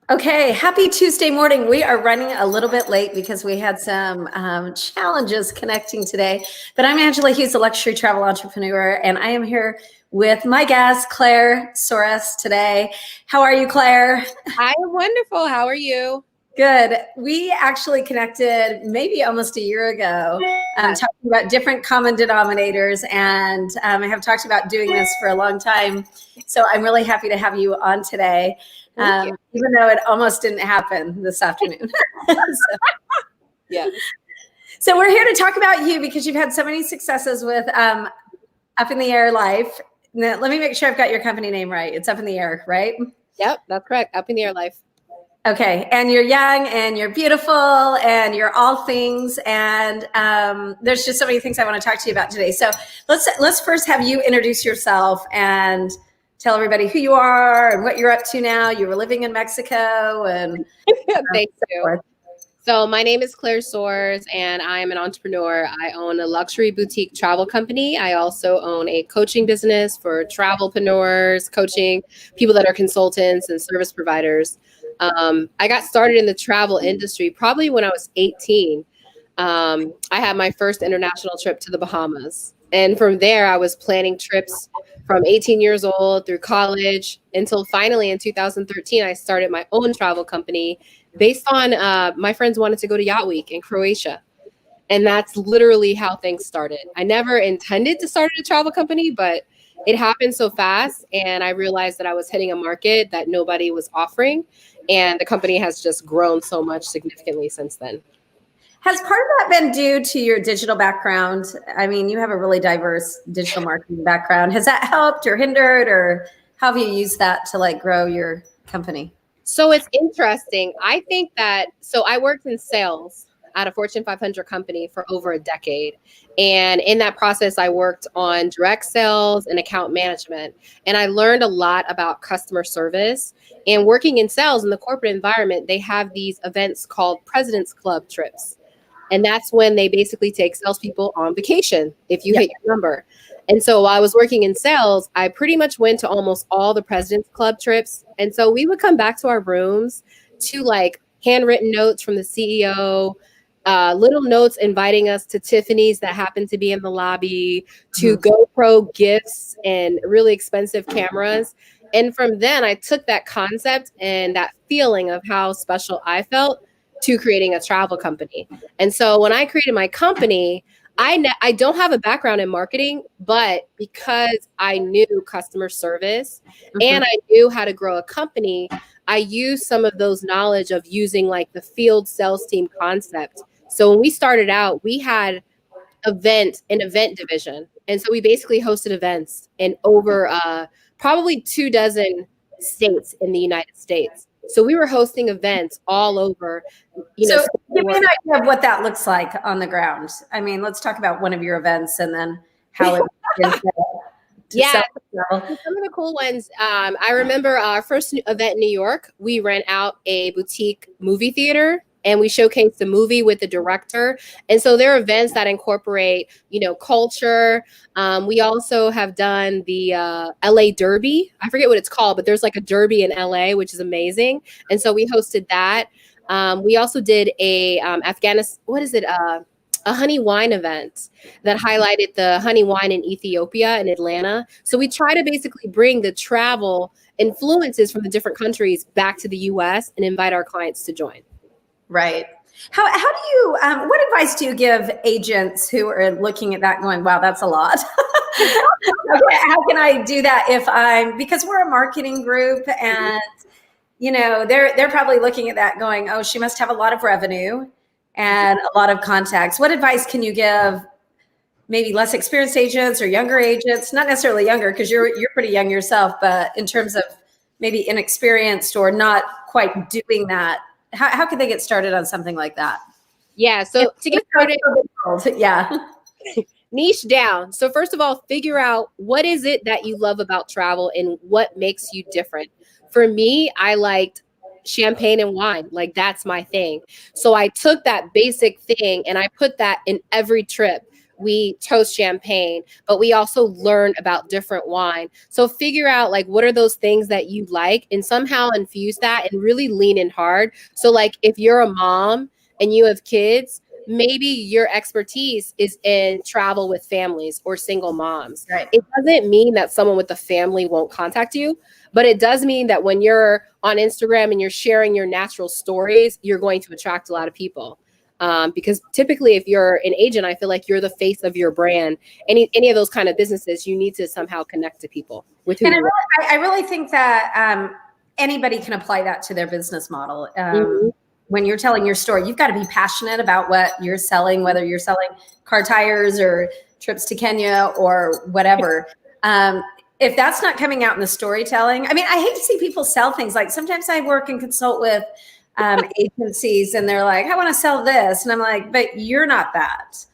Okay, happy Tuesday morning. We are running a little bit late because we had some challenges connecting today. But I'm Angela Hughes, a luxury travel entrepreneur, and I am here with my guest, Claire Soares, today. How are you, Claire? I am wonderful. How are you? Good. We actually connected maybe almost a year ago, talking about different common denominators, and I have talked about doing this for a long time. So I'm really happy to have you on today, Thank you. even though it almost didn't happen this afternoon. so, Yeah. so we're here to talk about you because you've had so many successes with Up in the Air Life. Now, let me make sure I've got your company name right. It's Up in the Air, right? Yep, that's correct. Up in the Air Life. Okay, and you're young and you're beautiful and you're all things, and there's just so many things I want to talk to you about today. So let's first have you introduce yourself and tell everybody who you are and what you're up to now. You were living in Mexico, and Thank you. So my name is Claire Soares, and I am an entrepreneur. I own a luxury boutique travel company. I also own a coaching business for travelpreneurs, coaching people that are consultants and service providers. I got started in the travel industry probably when I was 18. I had my first international trip to the Bahamas. And from there, I was planning trips from 18 years old through college until finally in 2013, I started my own travel company based on my friends wanted to go to Yacht Week in Croatia. And that's literally how things started. I never intended to start a travel company, but it happened so fast. And I realized that I was hitting a market that nobody was offering. And the company has just grown so much significantly since then. has part of that been due to your digital background? I mean, you have a really diverse digital marketing background. Has that helped or hindered, or how have you used that to like grow your company? So it's interesting. I think that, so I worked in sales at a Fortune 500 company for over a decade. And in that process, I worked on direct sales and account management. And I learned a lot about customer service. And working in sales in the corporate environment, they have these events called President's Club trips. And that's when they basically take salespeople on vacation if you hit your number. And so while I was working in sales, I pretty much went to almost all the President's Club trips. And so we would come back to our rooms to like handwritten notes from the CEO, little notes inviting us to Tiffany's that happened to be in the lobby, to GoPro gifts and really expensive cameras. And from then, I took that concept and that feeling of how special I felt to creating a travel company. And so when I created my company, I don't have a background in marketing, but because I knew customer service and I knew how to grow a company, I used some of those knowledge of using like the field sales team concept. So when we started out, we had an event division. And so we basically hosted events in over probably 24 states in the United States. So we were hosting events all over, So give me an idea of what that looks like on the ground. I mean, let's talk about one of your events and then how it is some of the cool ones. I remember our first event in New York. We rent out a boutique movie theater and we showcased the movie with the director. And so there are events that incorporate, culture. We also have done the LA Derby. I forget what it's called, but there's like a derby in LA, which is amazing. And so we hosted that. We also did a Afghanistan, a honey wine event that highlighted the honey wine in Ethiopia and Atlanta. So we try to basically bring the travel influences from the different countries back to the US and invite our clients to join. Right. How do you, what advice do you give agents who are looking at that going, wow, that's a lot. Okay, how can I do that because we're a marketing group and, they're probably looking at that going, oh, she must have a lot of revenue and a lot of contacts. What advice can you give maybe less experienced agents or younger agents, not necessarily younger because you're pretty young yourself, but in terms of maybe inexperienced or not quite doing that? How could they get started on something like that? Yeah. So to get started, niche down. So first of all, figure out what is it that you love about travel and what makes you different. For me, I liked champagne and wine. Like that's my thing. So I took that basic thing and I put that in every trip. we toast champagne, but we also learn about different wine. So figure out like what are those things that you like and somehow infuse that and really lean in hard. So like if you're a mom and you have kids, maybe your expertise is in travel with families or single moms. Right. It doesn't mean that someone with a family won't contact you, but it does mean that when you're on Instagram and you're sharing your natural stories, you're going to attract a lot of people. Because typically if you're an agent, I feel like you're the face of your brand. Any of those kind of businesses, you need to somehow connect to people with who And you are. I really think that anybody can apply that to their business model. When you're telling your story, you've got to be passionate about what you're selling, whether you're selling car tires or trips to Kenya or whatever. If that's not coming out in the storytelling, I mean, I hate to see people sell things. Like sometimes I work and consult with agencies and they're like, I want to sell this. And I'm like, but you're not that.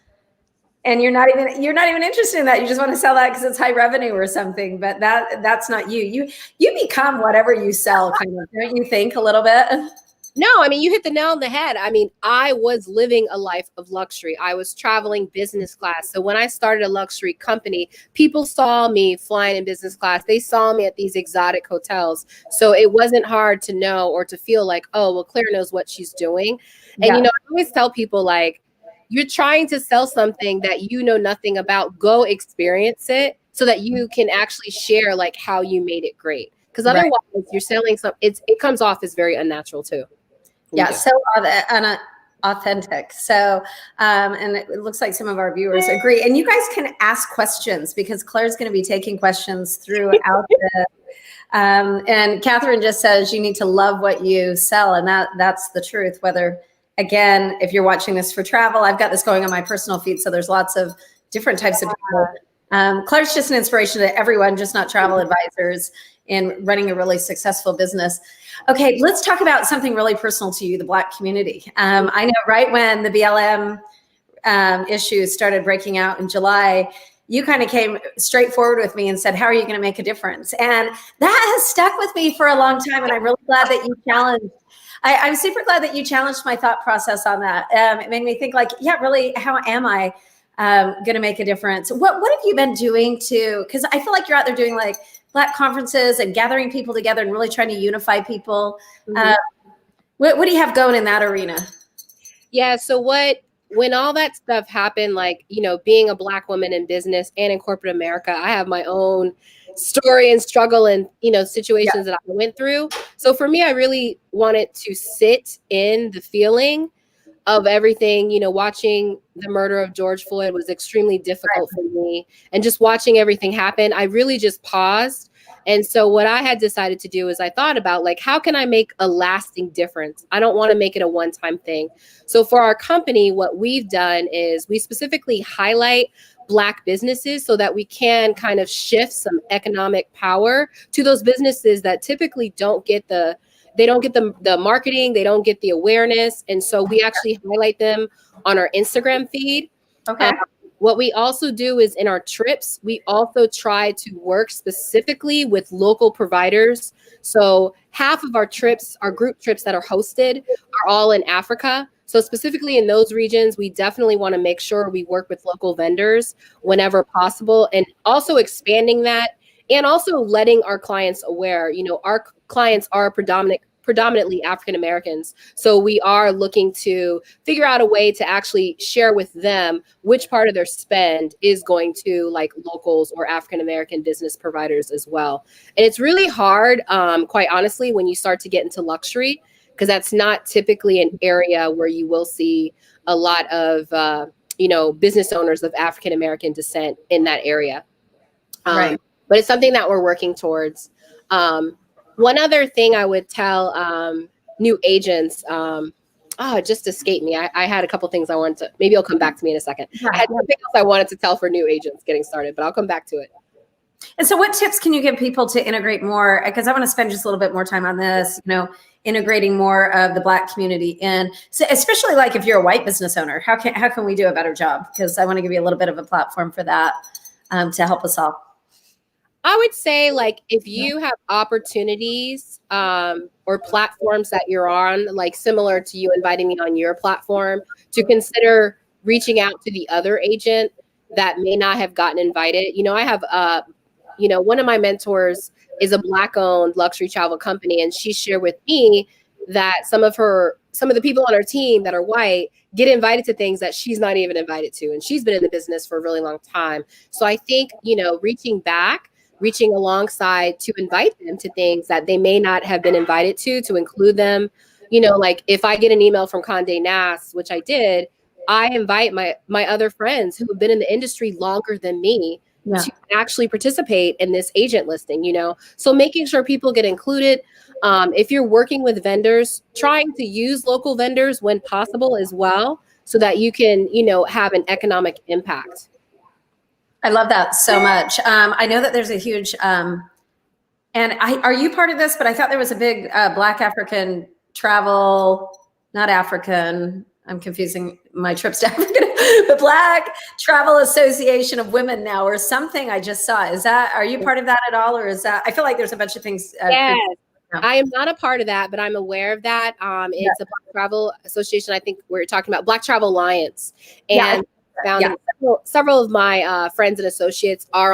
And you're not even interested in that. You just want to sell that because it's high revenue or something. But that's not you. You become whatever you sell, kind of, don't you think a little bit? No, I mean, you hit the nail on the head. I mean, I was living a life of luxury. I was traveling business class. So when I started a luxury company, people saw me flying in business class. They saw me at these exotic hotels. So it wasn't hard to know or to feel like, oh, well, Claire knows what she's doing. And, you know, I always tell people like, you're trying to sell something that you know nothing about. Go experience it so that you can actually share like how you made it great. Because otherwise you're selling it comes off as very unnatural too. Yeah, so authentic. So, and it looks like some of our viewers agree. And you guys can ask questions because Claire's going to be taking questions throughout the. And Catherine just says you need to love what you sell, and that's the truth. Whether, again, if you're watching this for travel, I've got this going on my personal feed, so there's lots of different types of people. Claire's just an inspiration to everyone, just not travel advisors, in running a really successful business. Okay, let's talk about something really personal to you, the Black community. I know right when the BLM issues started breaking out in July, you kind of came straight forward with me and said, how are you going to make a difference? And that has stuck with me for a long time. And I'm really glad that you challenged. I'm super glad that you challenged my thought process on that. It made me think like, yeah, really, how am I going to make a difference? What have you been doing because I feel like you're out there doing like Black conferences and gathering people together and really trying to unify people. What do you have going in that arena? Yeah. So when all that stuff happened, like, you know, being a Black woman in business and in corporate America, I have my own story and struggle and, you know, situations that I went through. So for me, I really wanted to sit in the feeling of everything. You know, watching the murder of George Floyd was extremely difficult for me, and just watching everything happen, I really just paused. And so what I had decided to do is I thought about like, how can I make a lasting difference? I don't want to make it a one-time thing. So for our company, what we've done is we specifically highlight Black businesses so that we can kind of shift some economic power to those businesses that typically don't get the marketing, they don't get the awareness. And so we actually highlight them on our Instagram feed. Okay. What we also do is in our trips, we also try to work specifically with local providers. So half of our trips, our group trips that are hosted, are all in Africa. So specifically in those regions, we definitely want to make sure we work with local vendors whenever possible, and also expanding that, and also letting our clients aware, you know, our clients are predominantly African Americans. So we are looking to figure out a way to actually share with them which part of their spend is going to like locals or African American business providers as well. And it's really hard, quite honestly, when you start to get into luxury, because that's not typically an area where you will see a lot of, you know, business owners of African American descent in that area. Right. But it's something that we're working towards. One other thing I would tell new agents, it just escaped me. I had a couple things I wanted to, maybe it'll come back to me in a second. I had something else I wanted to tell for new agents getting started, but I'll come back to it. And so what tips can you give people to integrate more? Because I want to spend just a little bit more time on this, you know, integrating more of the Black community in, so especially like if you're a white business owner, how can we do a better job? Because I want to give you a little bit of a platform for that to help us all. I would say like if you have opportunities or platforms that you're on, like similar to you inviting me on your platform, to consider reaching out to the other agent that may not have gotten invited. I have, one of my mentors is a Black-owned luxury travel company, and she shared with me that some of the people on her team that are white get invited to things that she's not even invited to, and she's been in the business for a really long time. So I think, reaching alongside to invite them to things that they may not have been invited to include them. Like if I get an email from Condé Nast, which I did, I invite my other friends who have been in the industry longer than me to actually participate in this agent listing, So making sure people get included. If you're working with vendors, trying to use local vendors when possible as well, so that you can, have an economic impact. I love that so much. I know that there's a huge, are you part of this? But I thought there was a big Black African travel, not African, I'm confusing my trips to Africa, the Black Travel Association of Women now, or something I just saw. Are you part of that at all? Or is that, I feel like there's a bunch of things. Yes. I am not a part of that, but I'm aware of that. It's a Black Travel Association. I think we're talking about Black Travel Alliance. And several of my friends and associates are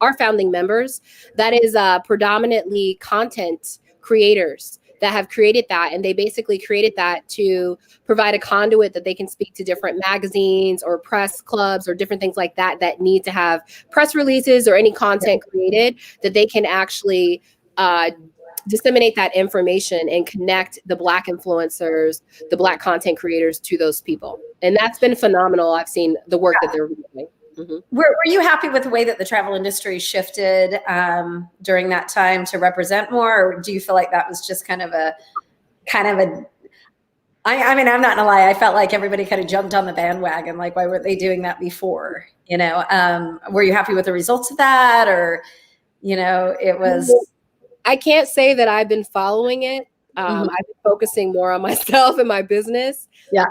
are founding members. That is predominantly content creators that have created that. And they basically created that to provide a conduit that they can speak to different magazines or press clubs or different things like that need to have press releases or any content created, that they can actually disseminate that information and connect the Black influencers, the Black content creators to those people. And that's been phenomenal. I've seen the work that they're doing. Mm-hmm. Were you happy with the way that the travel industry shifted during that time to represent more? Or do you feel like that was just I mean, I'm not gonna lie, I felt like everybody kind of jumped on the bandwagon. Like, why weren't they doing that before? Were you happy with the results of that? Or, it was... I can't say that I've been following it. I've been focusing more on myself and my business. Yeah.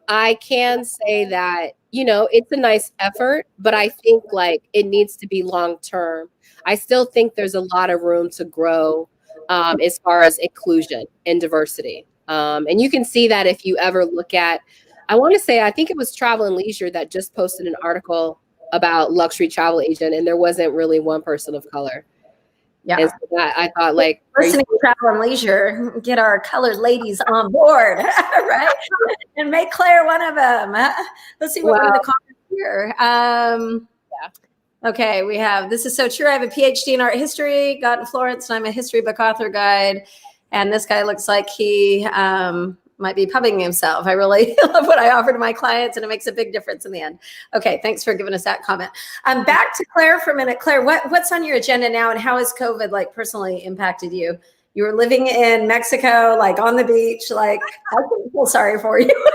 I can say that, it's a nice effort, but I think it needs to be long-term. I still think there's a lot of room to grow as far as inclusion and diversity. And you can see that if you ever look at, I think it was Travel and Leisure that just posted an article about luxury travel agent, and there wasn't really one person of color. Yeah. And so I thought, listening to Travel and Leisure, get our colored ladies on board, right? And make Claire one of them. Let's see what one of the comments here. Okay, we have, this is so true. I have a PhD in art history, got in Florence, and I'm a history book author guide. And this guy looks like he might be pubbing himself. I really love what I offer to my clients, and it makes a big difference in the end. Okay, thanks for giving us that comment. Back to Claire for a minute. Claire, what's on your agenda now, and how has COVID personally impacted you? You were living in Mexico, on the beach, I feel sorry for you.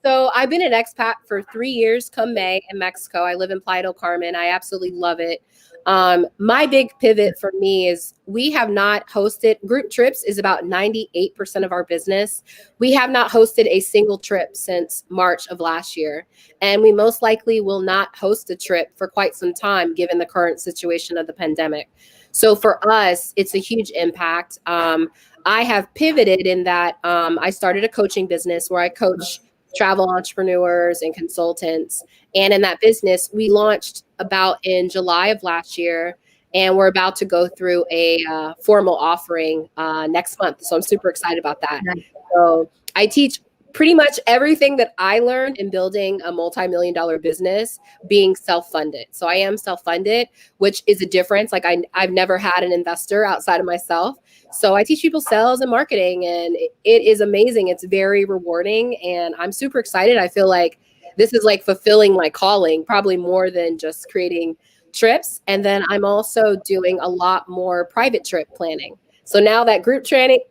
So I've been an expat for 3 years come May in Mexico. I live in Playa del Carmen. I absolutely love it. My big pivot for me is we have not hosted group trips is about 98% of our business. We have not hosted a single trip since March of last year. And we most likely will not host a trip for quite some time, given the current situation of the pandemic. So for us, it's a huge impact. I have pivoted in that I started a coaching business where I coach travel entrepreneurs and consultants. And in that business, we launched about in July of last year, and we're about to go through a formal offering next month. So I'm super excited about that. Nice. So I teach pretty much everything that I learned in building a multi-million-dollar business being self-funded. So I am self-funded, which is a difference. I've never had an investor outside of myself. So I teach people sales and marketing, and it is amazing. It's very rewarding, and I'm super excited. I feel like this is fulfilling my calling, probably more than just creating trips. And then I'm also doing a lot more private trip planning. So now that group trips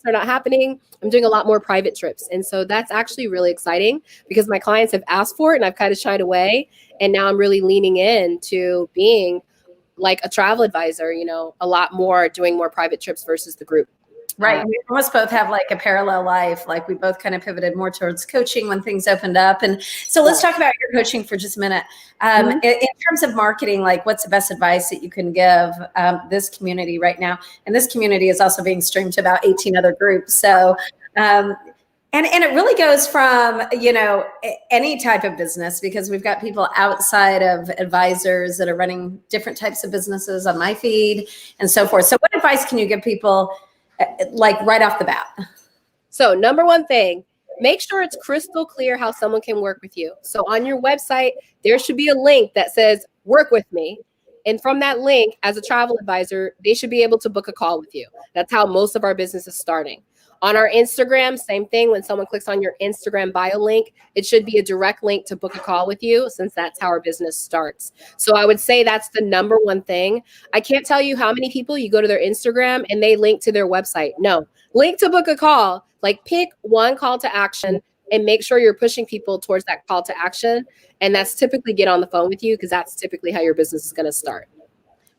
are not happening, I'm doing a lot more private trips. And so that's actually really exciting because my clients have asked for it and I've kind of shied away. And now I'm really leaning into being a travel advisor, a lot more, doing more private trips versus the group. Right. We almost both have a parallel life. We both kind of pivoted more towards coaching when things opened up. And so let's talk about your coaching for just a minute. In terms of marketing, what's the best advice that you can give this community right now? And this community is also being streamed to about 18 other groups. So And it really goes from, any type of business, because we've got people outside of advisors that are running different types of businesses on my feed and so forth. So what advice can you give people like right off the bat? So number one thing, make sure it's crystal clear how someone can work with you. So on your website, there should be a link that says work with me. And from that link, as a travel advisor, they should be able to book a call with you. That's how most of our business is starting. On our Instagram, same thing. When someone clicks on your Instagram bio link, it should be a direct link to book a call with you, since that's how our business starts. So I would say that's the number one thing. I can't tell you how many people you go to their Instagram and they link to their website. No, link to book a call. Like, pick one call to action and make sure you're pushing people towards that call to action. And that's typically get on the phone with you, because that's typically how your business is going to start.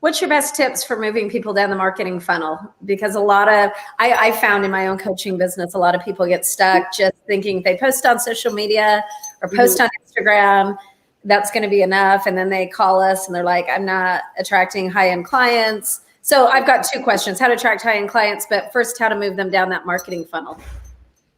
What's your best tips for moving people down the marketing funnel? Because I found in my own coaching business, a lot of people get stuck just thinking they post on social media or post on Instagram, that's going to be enough. And then they call us and they're like, I'm not attracting high-end clients. So I've got two questions: how to attract high-end clients, but first, how to move them down that marketing funnel.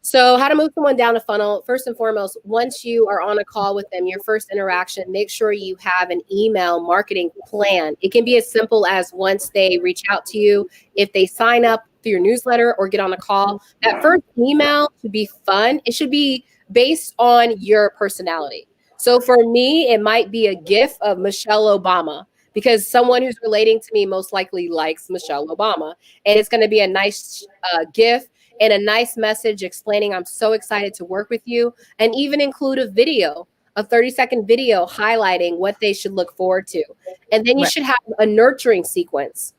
So how to move someone down a funnel. First and foremost, once you are on a call with them, your first interaction, make sure you have an email marketing plan. It can be as simple as, once they reach out to you, if they sign up through your newsletter or get on a call, that first email should be fun. It should be based on your personality. So for me, it might be a GIF of Michelle Obama, because someone who's relating to me most likely likes Michelle Obama. And it's going to be a nice GIF and a nice message explaining I'm so excited to work with you, and even include a video, a 30-second video highlighting what they should look forward to. And then you should have a nurturing sequence.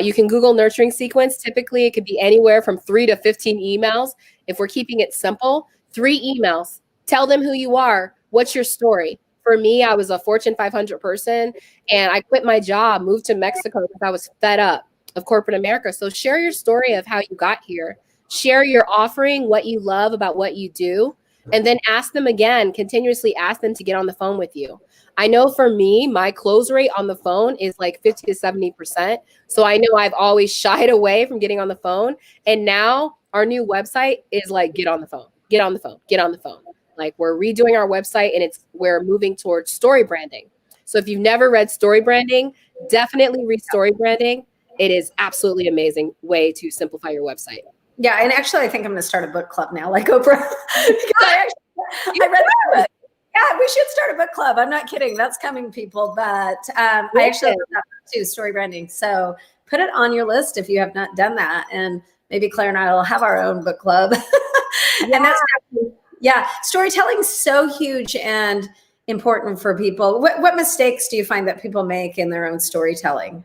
You can Google nurturing sequence. Typically, it could be anywhere from 3 to 15 emails. If we're keeping it simple, 3 emails. Tell them who you are. What's your story? For me, I was a Fortune 500 person, and I quit my job, moved to Mexico because I was fed up of corporate America. So share your story of how you got here. Share your offering, what you love about what you do, and then ask them again, continuously ask them to get on the phone with you. I know for me, my close rate on the phone is like 50 to 70%. So I know I've always shied away from getting on the phone. And now our new website is like, get on the phone, get on the phone, get on the phone. Like, we're redoing our website, and we're moving towards story branding. So if you've never read story branding, definitely read story branding. It is absolutely amazing way to simplify your website. Yeah, and actually, I think I'm going to start a book club now, like Oprah. Because I read that book. Yeah, we should start a book club. I'm not kidding. That's coming, people. But I actually love that book too, story branding. So put it on your list if you have not done that. And maybe Claire and I will have our own book club. And storytelling is so huge and important for people. What mistakes do you find that people make in their own storytelling?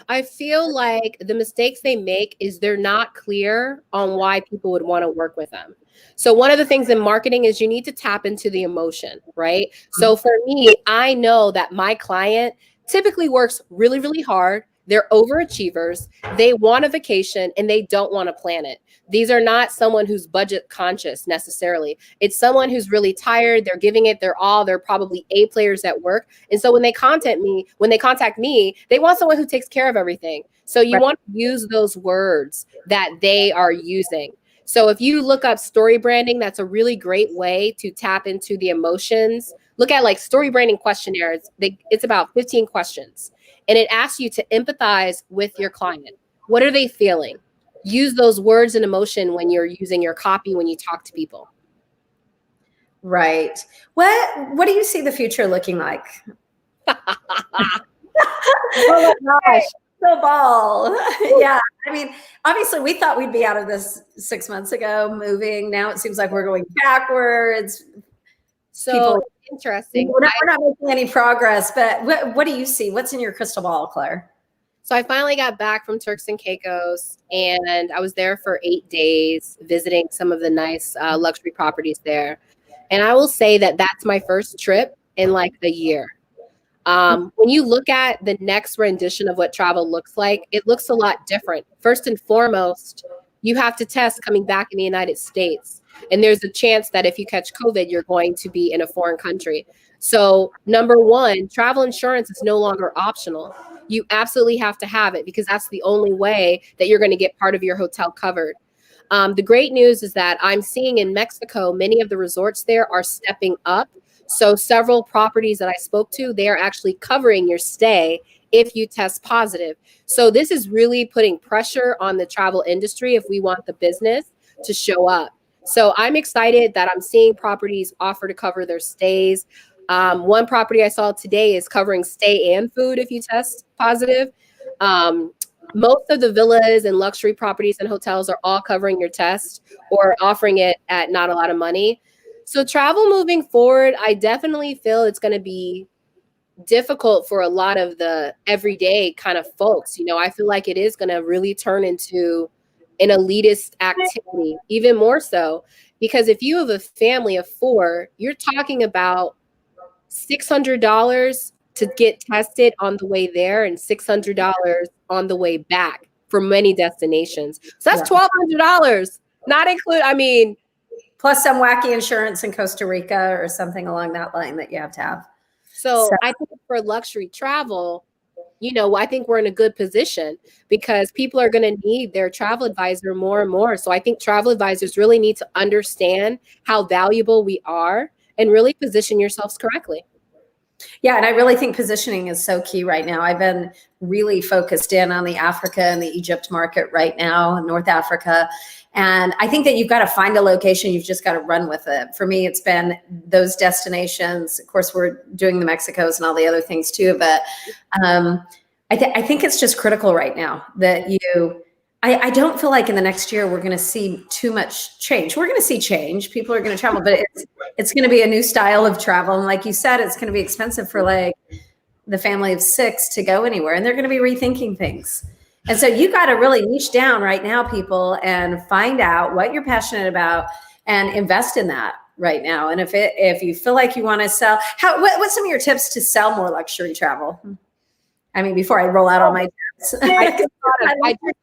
I feel like the mistakes they make is they're not clear on why people would want to work with them. So one of the things in marketing is you need to tap into the emotion, right? So for me, I know that my client typically works really, really hard. They're overachievers. They want a vacation and they don't want to plan it. These are not someone who's budget conscious necessarily. It's someone who's really tired. They're giving it their all. They're probably A players at work. And so when they contact me, they want someone who takes care of everything. So you want to use those words that they are using. So if you look up story branding, that's a really great way to tap into the emotions. Look at like story branding questionnaires. It's about 15 questions. And it asks you to empathize with your client. What are they feeling? Use those words and emotion when you're using your copy, when you talk to people. Right. What do you see the future looking like? Oh my gosh. The ball. Yeah. I mean, obviously we thought we'd be out of this 6 months ago, moving. Now it seems like we're going backwards. So interesting. We're not making any progress, but what do you see? What's in your crystal ball, Claire? So I finally got back from Turks and Caicos, and I was there for 8 days visiting some of the nice luxury properties there. And I will say that that's my first trip in like a year. When you look at the next rendition of what travel looks like, it looks a lot different. First and foremost, you have to test coming back in the United States. And there's a chance that if you catch COVID, you're going to be in a foreign country. So number one, travel insurance is no longer optional. You absolutely have to have it because that's the only way that you're going to get part of your hotel covered. The great news is that I'm seeing in Mexico, many of the resorts there are stepping up. So several properties that I spoke to, they are actually covering your stay if you test positive. So this is really putting pressure on the travel industry if we want the business to show up. So I'm excited that I'm seeing properties offer to cover their stays. One property I saw today is covering stay and food if you test positive. Most of the villas and luxury properties and hotels are all covering your test or offering it at not a lot of money. So travel moving forward, I definitely feel it's going to be difficult for a lot of the everyday kind of folks. I feel like it is going to really turn into an elitist activity, even more so, because if you have a family of 4, you're talking about $600 to get tested on the way there and $600 on the way back for many destinations. So that's $1,200, not include, plus some wacky insurance in Costa Rica or something along that line that you have to have. So I think for luxury travel, I think we're in a good position because people are going to need their travel advisor more and more. So I think travel advisors really need to understand how valuable we are and really position yourselves correctly. Yeah, and I really think positioning is so key right now. I've been really focused in on the Africa and the Egypt market right now, North Africa. And I think that you've got to find a location. You've just got to run with it. For me, it's been those destinations. Of course, we're doing the Mexicos and all the other things too. But I think it's just critical right now that I don't feel like in the next year we're going to see too much change. We're going to see change. People are going to travel, but it's going to be a new style of travel. And like you said, it's going to be expensive for like the family of 6 to go anywhere. And they're going to be rethinking things. And so you got to really niche down right now, people, and find out what you're passionate about and invest in that right now. And if you feel like you want to sell, what's some of your tips to sell more luxury travel? Before I roll out all my tips. I just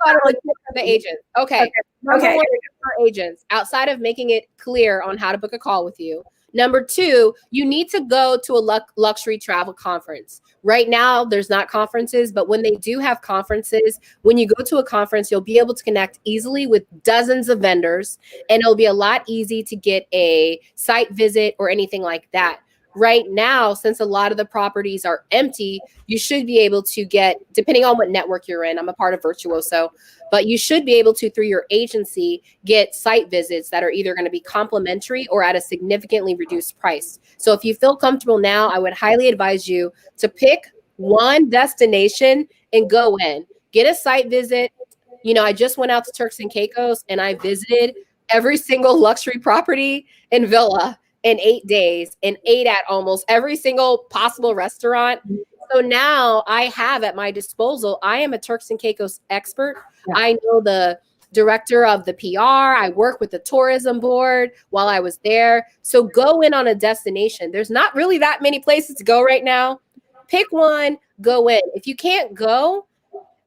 thought of a tip for the agents. Okay. For agents, outside of making it clear on how to book a call with you. Number 2, you need to go to a luxury travel conference. Right now, there's not conferences, but when they do have conferences, when you go to a conference, you'll be able to connect easily with dozens of vendors, and it'll be a lot easy to get a site visit or anything like that. Right now, since a lot of the properties are empty, you should be able to get, depending on what network you're in, I'm a part of Virtuoso, but you should be able to, through your agency, get site visits that are either going to be complimentary or at a significantly reduced price. So if you feel comfortable now, I would highly advise you to pick one destination and go in. Get a site visit. I just went out to Turks and Caicos and I visited every single luxury property and villa in 8 days and ate at almost every single possible restaurant. So now I have at my disposal, I am a Turks and Caicos expert. Yeah. I know the director of the PR. I work with the tourism board while I was there. So go in on a destination. There's not really that many places to go right now. Pick one, go in. If you can't go,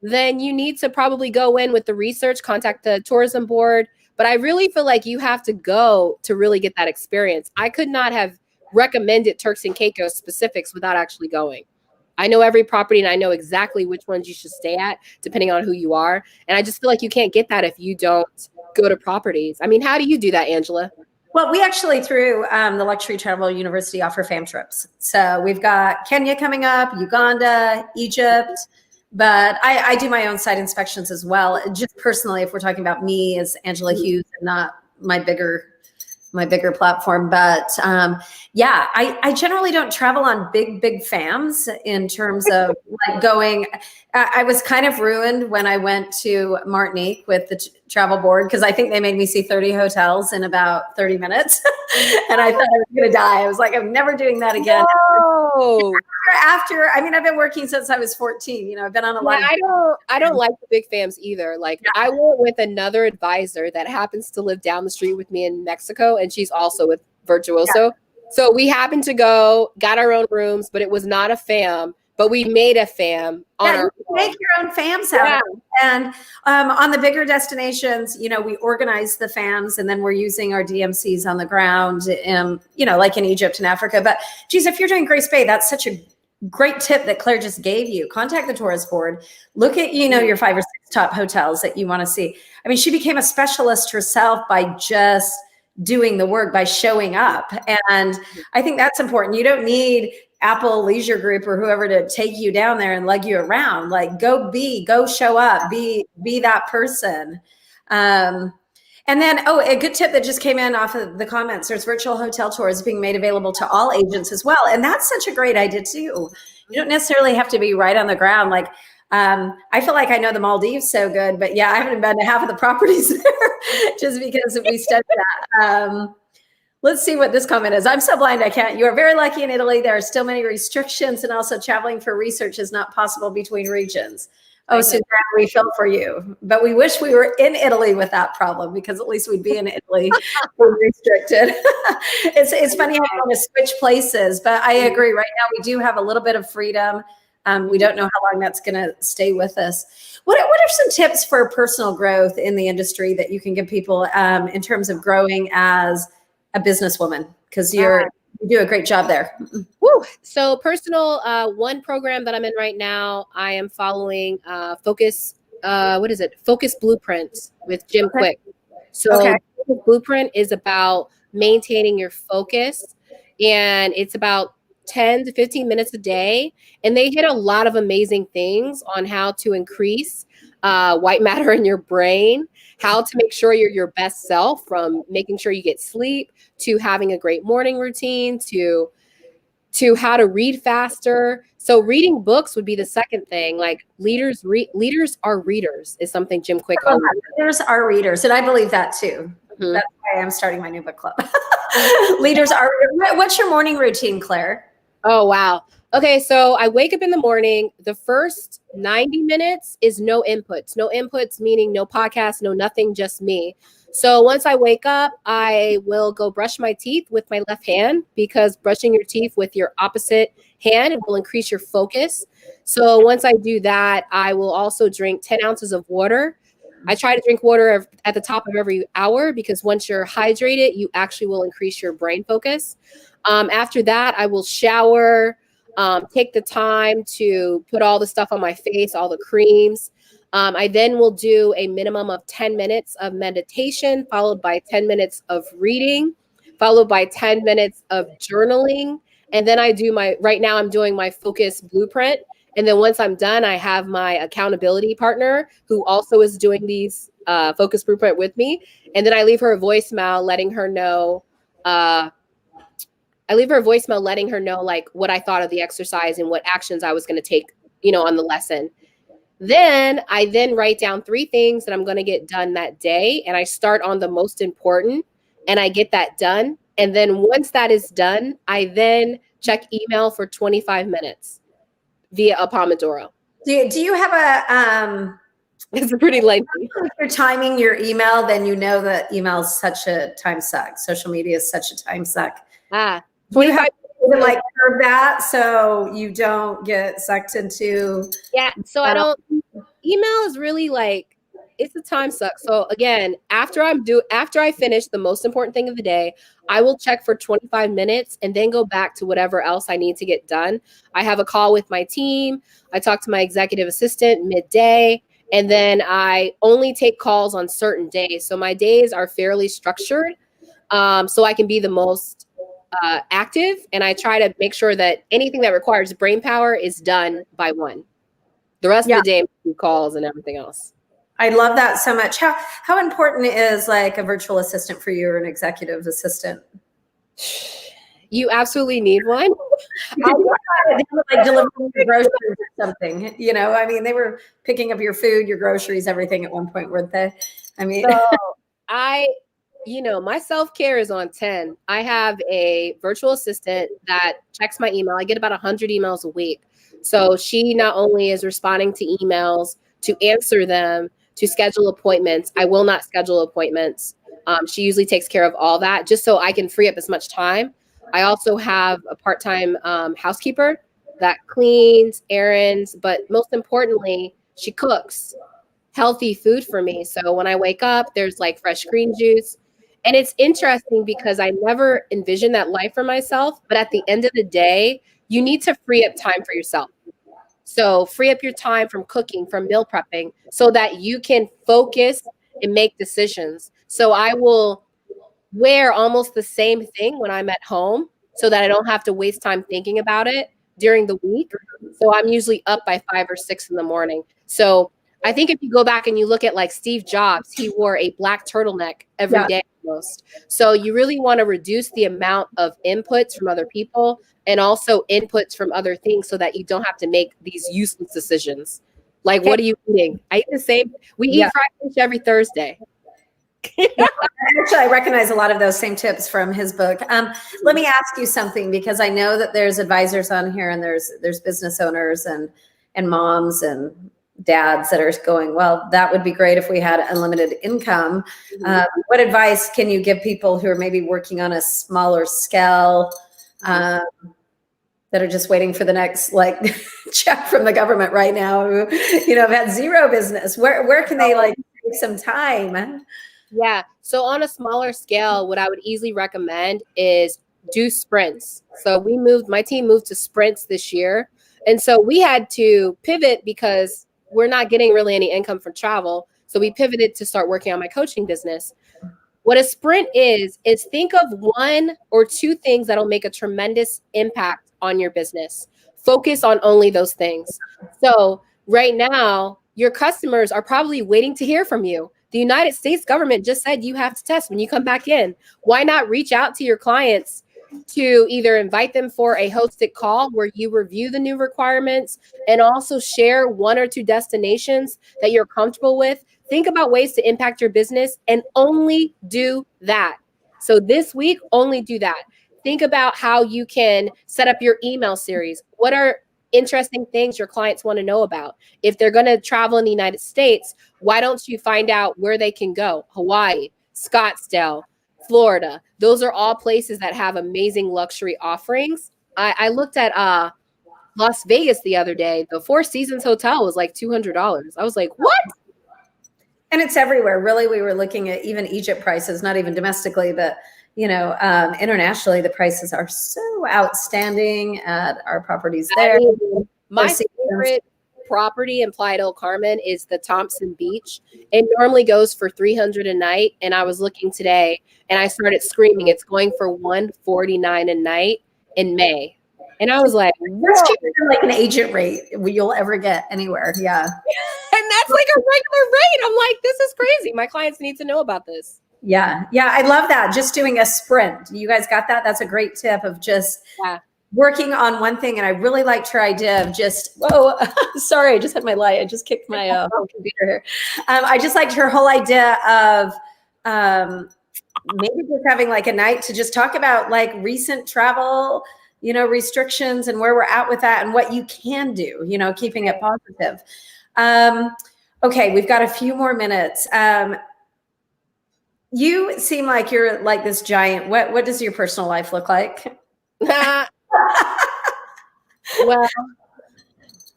then you need to probably go in with the research, contact the tourism board. But I really feel like you have to go to really get that experience. I could not have recommended Turks and Caicos specifics without actually going. I know every property and I know exactly which ones you should stay at, depending on who you are. And I just feel like you can't get that if you don't go to properties. How do you do that, Angela? Well, we actually, through the Luxury Travel University, offer fam trips. So we've got Kenya coming up, Uganda, Egypt. But I do my own site inspections as well. Just personally, if we're talking about me as Angela Hughes and not my bigger platform. But I generally don't travel on big fams in terms of like going. I was kind of ruined when I went to Martinique with the travel board because I think they made me see 30 hotels in about 30 minutes. And I thought I was going to die. I was like, I'm never doing that again. No. After, I've been working since I was 14. I've been on a lot. I don't like the big fams either. I went with another advisor that happens to live down the street with me in Mexico, and she's also with Virtuoso. Yeah. So we happened to go, got our own rooms, but it was not a fam. But we made a fam on our own. Make your own fams out. And on the bigger destinations, we organize the fams and then we're using our DMCs on the ground, like in Egypt and Africa. But geez, if you're doing Grace Bay, that's such a great tip that Claire just gave you. Contact the tourist board. Look at, your 5 or 6 top hotels that you want to see. I mean, she became a specialist herself by just doing the work, by showing up. And I think that's important. You don't need Apple Leisure Group or whoever to take you down there and lug you around. Like, go show up, be that person. And then, a good tip that just came in off of the comments, there's virtual hotel tours being made available to all agents as well. And that's such a great idea too. You don't necessarily have to be right on the ground. Like, I feel like I know the Maldives so good, but yeah, I haven't been to half of the properties there just because we studied that. Let's see what this comment is. I'm so blind, I can't. You are very lucky in Italy. There are still many restrictions, and also traveling for research is not possible between regions. Oh, Suzanne, we feel for you. But we wish we were in Italy with that problem, because at least we'd be in Italy restricted. It's funny how you want to switch places, but I agree. Right now, we do have a little bit of freedom. We don't know how long that's going to stay with us. What are some tips for personal growth in the industry that you can give people in terms of growing as a businesswoman? Because you do a great job there. Woo. So personal, one program that I'm in right now, I am following Focus Blueprint with Jim Quick. So Focus Blueprint is about maintaining your focus, and it's about 10 to 15 minutes a day. And they hit a lot of amazing things on how to increase white matter in your brain, how to make sure you're your best self, from making sure you get sleep, to having a great morning routine, to how to read faster. So reading books would be the second thing. Like, leaders are readers is something Jim Quick calls. Leaders are readers. And I believe that too. Mm-hmm. That's why I'm starting my new book club. Leaders are readers. What's your morning routine, Claire? Oh, wow. Okay, so I wake up in the morning. The first 90 minutes is no inputs. No inputs, meaning no podcast, no nothing, just me. So once I wake up, I will go brush my teeth with my left hand, because brushing your teeth with your opposite hand, it will increase your focus. So once I do that, I will also drink 10 ounces of water. I try to drink water at the top of every hour, because once you're hydrated, you actually will increase your brain focus. After that, I will shower, take the time to put all the stuff on my face, all the creams. I then will do a minimum of 10 minutes of meditation, followed by 10 minutes of reading, followed by 10 minutes of journaling. And then right now I'm doing my Focus Blueprint. And then once I'm done, I have my accountability partner who also is doing these Focus Blueprint with me. And then I leave her a voicemail letting her know, like, what I thought of the exercise and what actions I was going to take, on the lesson. Then I write down 3 things that I'm going to get done that day. And I start on the most important, and I get that done. And then once that is done, I then check email for 25 minutes via a Pomodoro. Do you have a, it's pretty lengthy. If you're timing your email, then you know that email is such a time suck. Social media is such a time suck. 25 like curb that so you don't get sucked into. Yeah. So email is really like, it's a time suck. So again, after I finish the most important thing of the day, I will check for 25 minutes and then go back to whatever else I need to get done. I have a call with my team. I talk to my executive assistant midday, and then I only take calls on certain days. So my days are fairly structured, so I can be the most active, and I try to make sure that anything that requires brain power is done by 1. The rest of the day, calls and everything else. I love that so much. How important is like a virtual assistant for you, or an executive assistant? You absolutely need one. They were like delivering your groceries or something. I mean, they were picking up your food, your groceries, everything at one point, weren't they? I mean, my self-care is on 10. I have a virtual assistant that checks my email. I get about 100 emails a week. So she not only is responding to emails, to answer them, to schedule appointments. I will not schedule appointments. She usually takes care of all that, just so I can free up as much time. I also have a part-time housekeeper that cleans, errands, but most importantly, she cooks healthy food for me. So when I wake up, there's like fresh green juice. And it's interesting because I never envisioned that life for myself. But at the end of the day, you need to free up time for yourself. So free up your time from cooking, from meal prepping, so that you can focus and make decisions. So I will wear almost the same thing when I'm at home so that I don't have to waste time thinking about it during the week. So I'm usually up by 5 or 6 in the morning. So I think if you go back and you look at like Steve Jobs, he wore a black turtleneck every day almost. So you really want to reduce the amount of inputs from other people and also inputs from other things so that you don't have to make these useless decisions. Like, what are you eating? I eat the same. We eat fried fish every Thursday. Actually, I recognize a lot of those same tips from his book. Let me ask you something, because I know that there's advisors on here, and there's business owners and moms and dads that are going, well, that would be great if we had unlimited income. What advice can you give people who are maybe working on a smaller scale, that are just waiting for the next like check from the government right now, who, have had zero business? Where can they like take some time? Yeah. So on a smaller scale, what I would easily recommend is do sprints. So my team moved to sprints this year. And so we had to pivot because we're not getting really any income from travel. So we pivoted to start working on my coaching business. What a sprint is think of 1 or 2 things that'll make a tremendous impact on your business. Focus on only those things. So right now, your customers are probably waiting to hear from you. The United States government just said you have to test when you come back in. Why not reach out to your clients to either invite them for a hosted call where you review the new requirements and also share 1 or 2 destinations that you're comfortable with? Think about ways to impact your business and only do that. So this week, only do that. Think about how you can set up your email series. What are interesting things your clients want to know about? If they're going to travel in the United States, why don't you find out where they can go? Hawaii, Scottsdale, Florida. Those are all places that have amazing luxury offerings. I looked at Las Vegas the other day. The Four Seasons Hotel was like $200. I was like, what? And it's everywhere. Really, we were looking at even Egypt prices, not even domestically, but internationally, the prices are so outstanding at our properties there. My favorite property in Playa del Carmen is the Thompson Beach. It normally goes for $300 a night, and I was looking today, and I started screaming. It's going for $149 a night in May, and I was like, "That's cheaper than like an agent rate you'll ever get anywhere." Yeah, and that's like a regular rate. I'm like, this is crazy. My clients need to know about this. Yeah, I love that. Just doing a sprint. You guys got that? That's a great tip of just working on one thing. And I really liked your idea of just, sorry, I just had my light. I just kicked my computer here. I just liked her whole idea of maybe just having like a night to just talk about like recent travel, restrictions and where we're at with that and what you can do, keeping it positive. Okay, we've got a few more minutes. You seem like you're like this giant. What does your personal life look like? Well,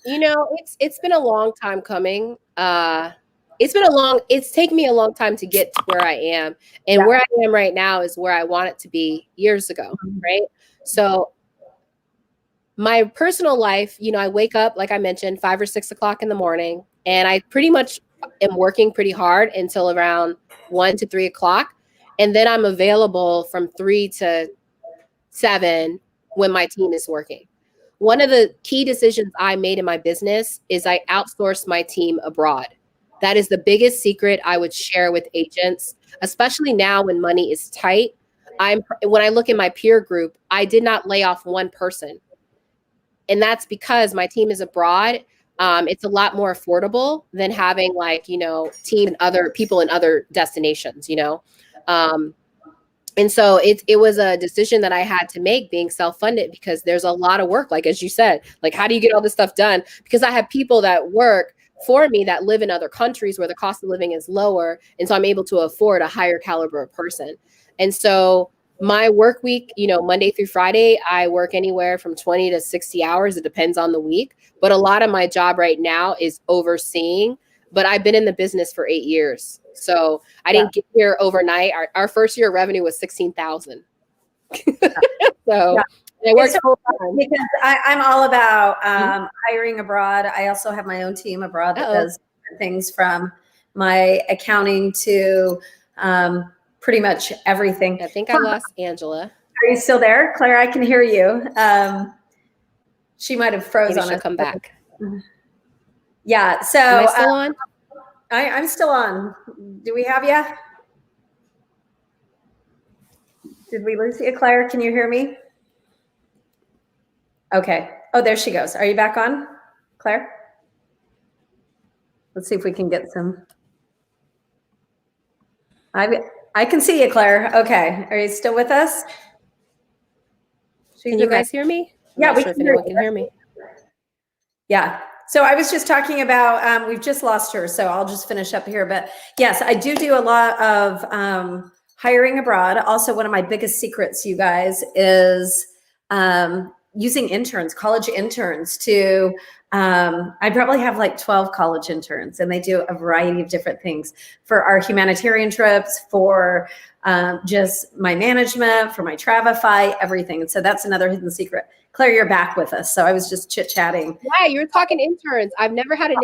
it's been a long time coming. It's taken me a long time to get to where I am. And where I am right now is where I want it to be years ago, right? So my personal life, I wake up, like I mentioned, 5 or 6 o'clock in the morning, and I pretty much am working pretty hard until around 1 to 3 o'clock. And then I'm available from 3 to 7 when my team is working. One of the key decisions I made in my business is I outsourced my team abroad. That is the biggest secret I would share with agents, especially now when money is tight. When I look in my peer group, I did not lay off one person. And that's because my team is abroad. It's a lot more affordable than having team and other people in other destinations, and so it was a decision that I had to make, being self-funded, because there's a lot of work. Like, as you said, like, how do you get all this stuff done? Because I have people that work for me that live in other countries where the cost of living is lower. And so I'm able to afford a higher caliber of person. And so my work week, Monday through Friday, I work anywhere from 20 to 60 hours. It depends on the week. But a lot of my job right now is overseeing. But I've been in the business for 8 years. So I didn't get here overnight. Our first year of revenue was $16,000. So I worked full time. Because I'm all about hiring abroad. I also have my own team abroad that does things from my accounting to pretty much everything. I think I lost Angela. Are you still there, Claire? I can hear you. She might have froze Maybe on she'll us. come back. Yeah. So Am I still on? I'm still on. Do we have you? Did we lose you, Claire? Can you hear me? Okay. Oh, there she goes. Are you back on, Claire? Let's see if we can get some. I can see you, Claire. Okay. Are you still with us? Can you guys hear me? I'm not sure if anyone can hear me. Yeah. So I was just talking about, we've just lost her, so I'll just finish up here. But yes, I do a lot of hiring abroad. Also, one of my biggest secrets, you guys, is using interns, college interns to, I probably have like 12 college interns, and they do a variety of different things for our humanitarian trips, for just my management, for my Travify, everything. And so that's another hidden secret. Claire, you're back with us. So I was just chit-chatting. Yeah, you're talking interns. I've never had an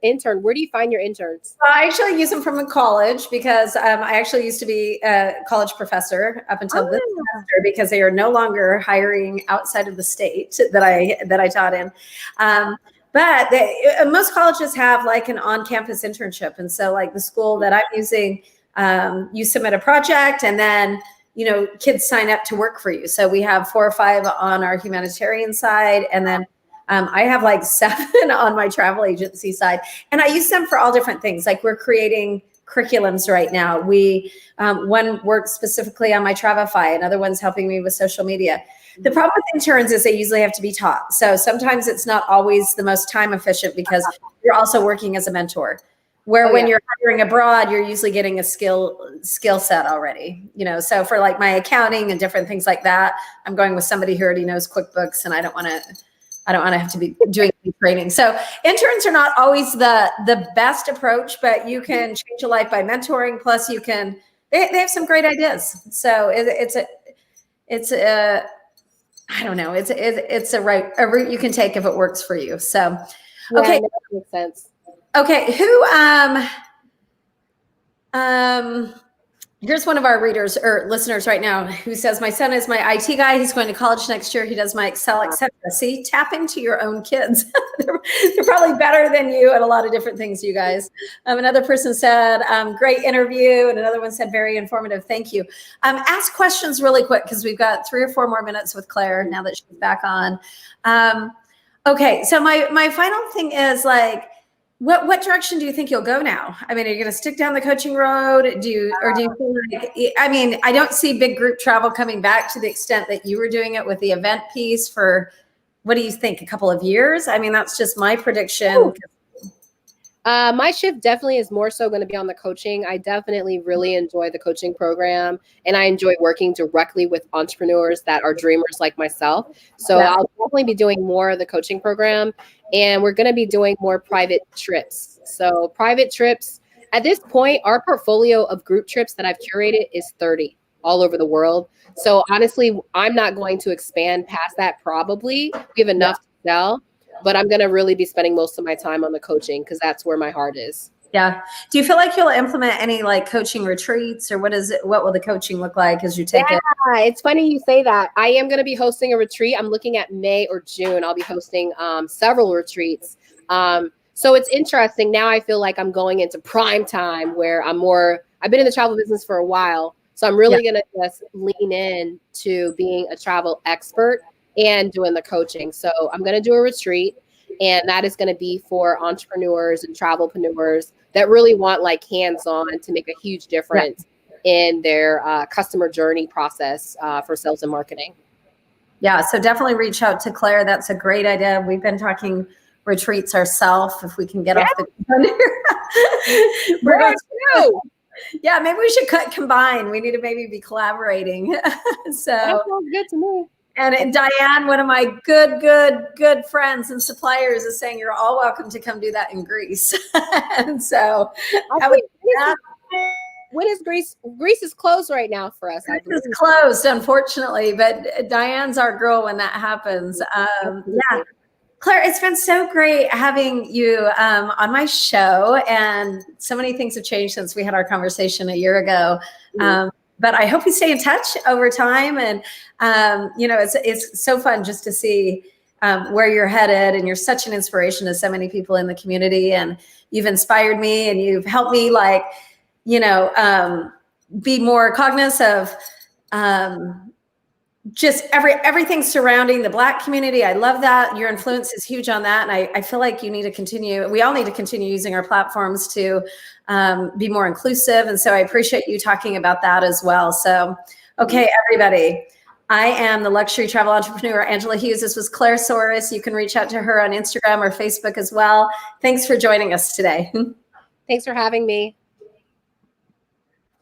intern. Where do you find your interns? I actually use them from college because I actually used to be a college professor up until this semester, because they are no longer hiring outside of the state that I taught in. But most colleges have like an on-campus internship. And so like the school that I'm using, you submit a project, and then kids sign up to work for you. So we have 4 or 5 on our humanitarian side. And then I have like 7 on my travel agency side. And I use them for all different things. Like we're creating curriculums right now. One works specifically on my Travify, another one's helping me with social media. The problem with interns is they usually have to be taught. So sometimes it's not always the most time efficient, because you're also working as a mentor. When you're hiring abroad, you're usually getting a skill set already, so for like my accounting and different things like that, I'm going with somebody who already knows QuickBooks, and I don't want to have to be doing training. So interns are not always the best approach, but you can change your life by mentoring. Plus they have some great ideas. So it's a route you can take if it works for you. So, okay. Yeah, that makes sense. Okay, here's one of our readers or listeners right now who says, my son is my IT guy. He's going to college next year. He does my Excel, etc. See, tap into your own kids. They're probably better than you at a lot of different things, you guys. Another person said, great interview. And another one said, very informative. Thank you. Ask questions really quick, because we've got 3 or 4 more minutes with Claire now that she's back on. Okay, so my final thing is like, what direction do you think you'll go now? I mean, are you going to stick down the coaching road? Do you feel like, I mean, I don't see big group travel coming back to the extent that you were doing it with the event piece for, what do you think, a couple of years? I mean, that's just my prediction. My shift definitely is more so going to be on the coaching. I definitely really enjoy the coaching program, and I enjoy working directly with entrepreneurs that are dreamers like myself. So I'll definitely be doing more of the coaching program, and we're going to be doing more private trips. So private trips, at this point, our portfolio of group trips that I've curated is 30 all over the world. So honestly, I'm not going to expand past that probably. We have enough to sell. But I'm going to really be spending most of my time on the coaching, because that's where my heart is. Yeah. Do you feel like you'll implement any like coaching retreats, or what will the coaching look like as you take it? Yeah, it's funny you say that. I am going to be hosting a retreat. I'm looking at May or June. I'll be hosting several retreats. So it's interesting. Now I feel like I'm going into prime time, where I've been in the travel business for a while. So I'm really going to just lean in to being a travel expert and doing the coaching. So I'm going to do a retreat, and that is going to be for entrepreneurs and travelpreneurs that really want like hands-on to make a huge difference in their customer journey process for sales and marketing. Yeah. So definitely reach out to Claire. That's a great idea. We've been talking retreats ourselves. If we can get off the we're going to. Yeah, maybe we should combine. We need to maybe be collaborating. So that sounds good to me. And Diane, one of my good friends and suppliers, is saying you're all welcome to come do that in Greece. And so when is Greece? Greece is closed right now for us. It's closed, unfortunately, but Diane's our girl when that happens. Yeah. Claire, it's been so great having you on my show, and so many things have changed since we had our conversation a year ago. But I hope you stay in touch over time, and it's so fun just to see where you're headed, and you're such an inspiration to so many people in the community, and you've inspired me, and you've helped me be more cognizant of just everything surrounding the Black community. I love that. Your influence is huge on that. And I feel like we all need to continue using our platforms to be more inclusive. And so I appreciate you talking about that as well. So, okay, everybody, I am the luxury travel entrepreneur, Angela Hughes. This was Claire Soares. You can reach out to her on Instagram or Facebook as well. Thanks for joining us today. Thanks for having me.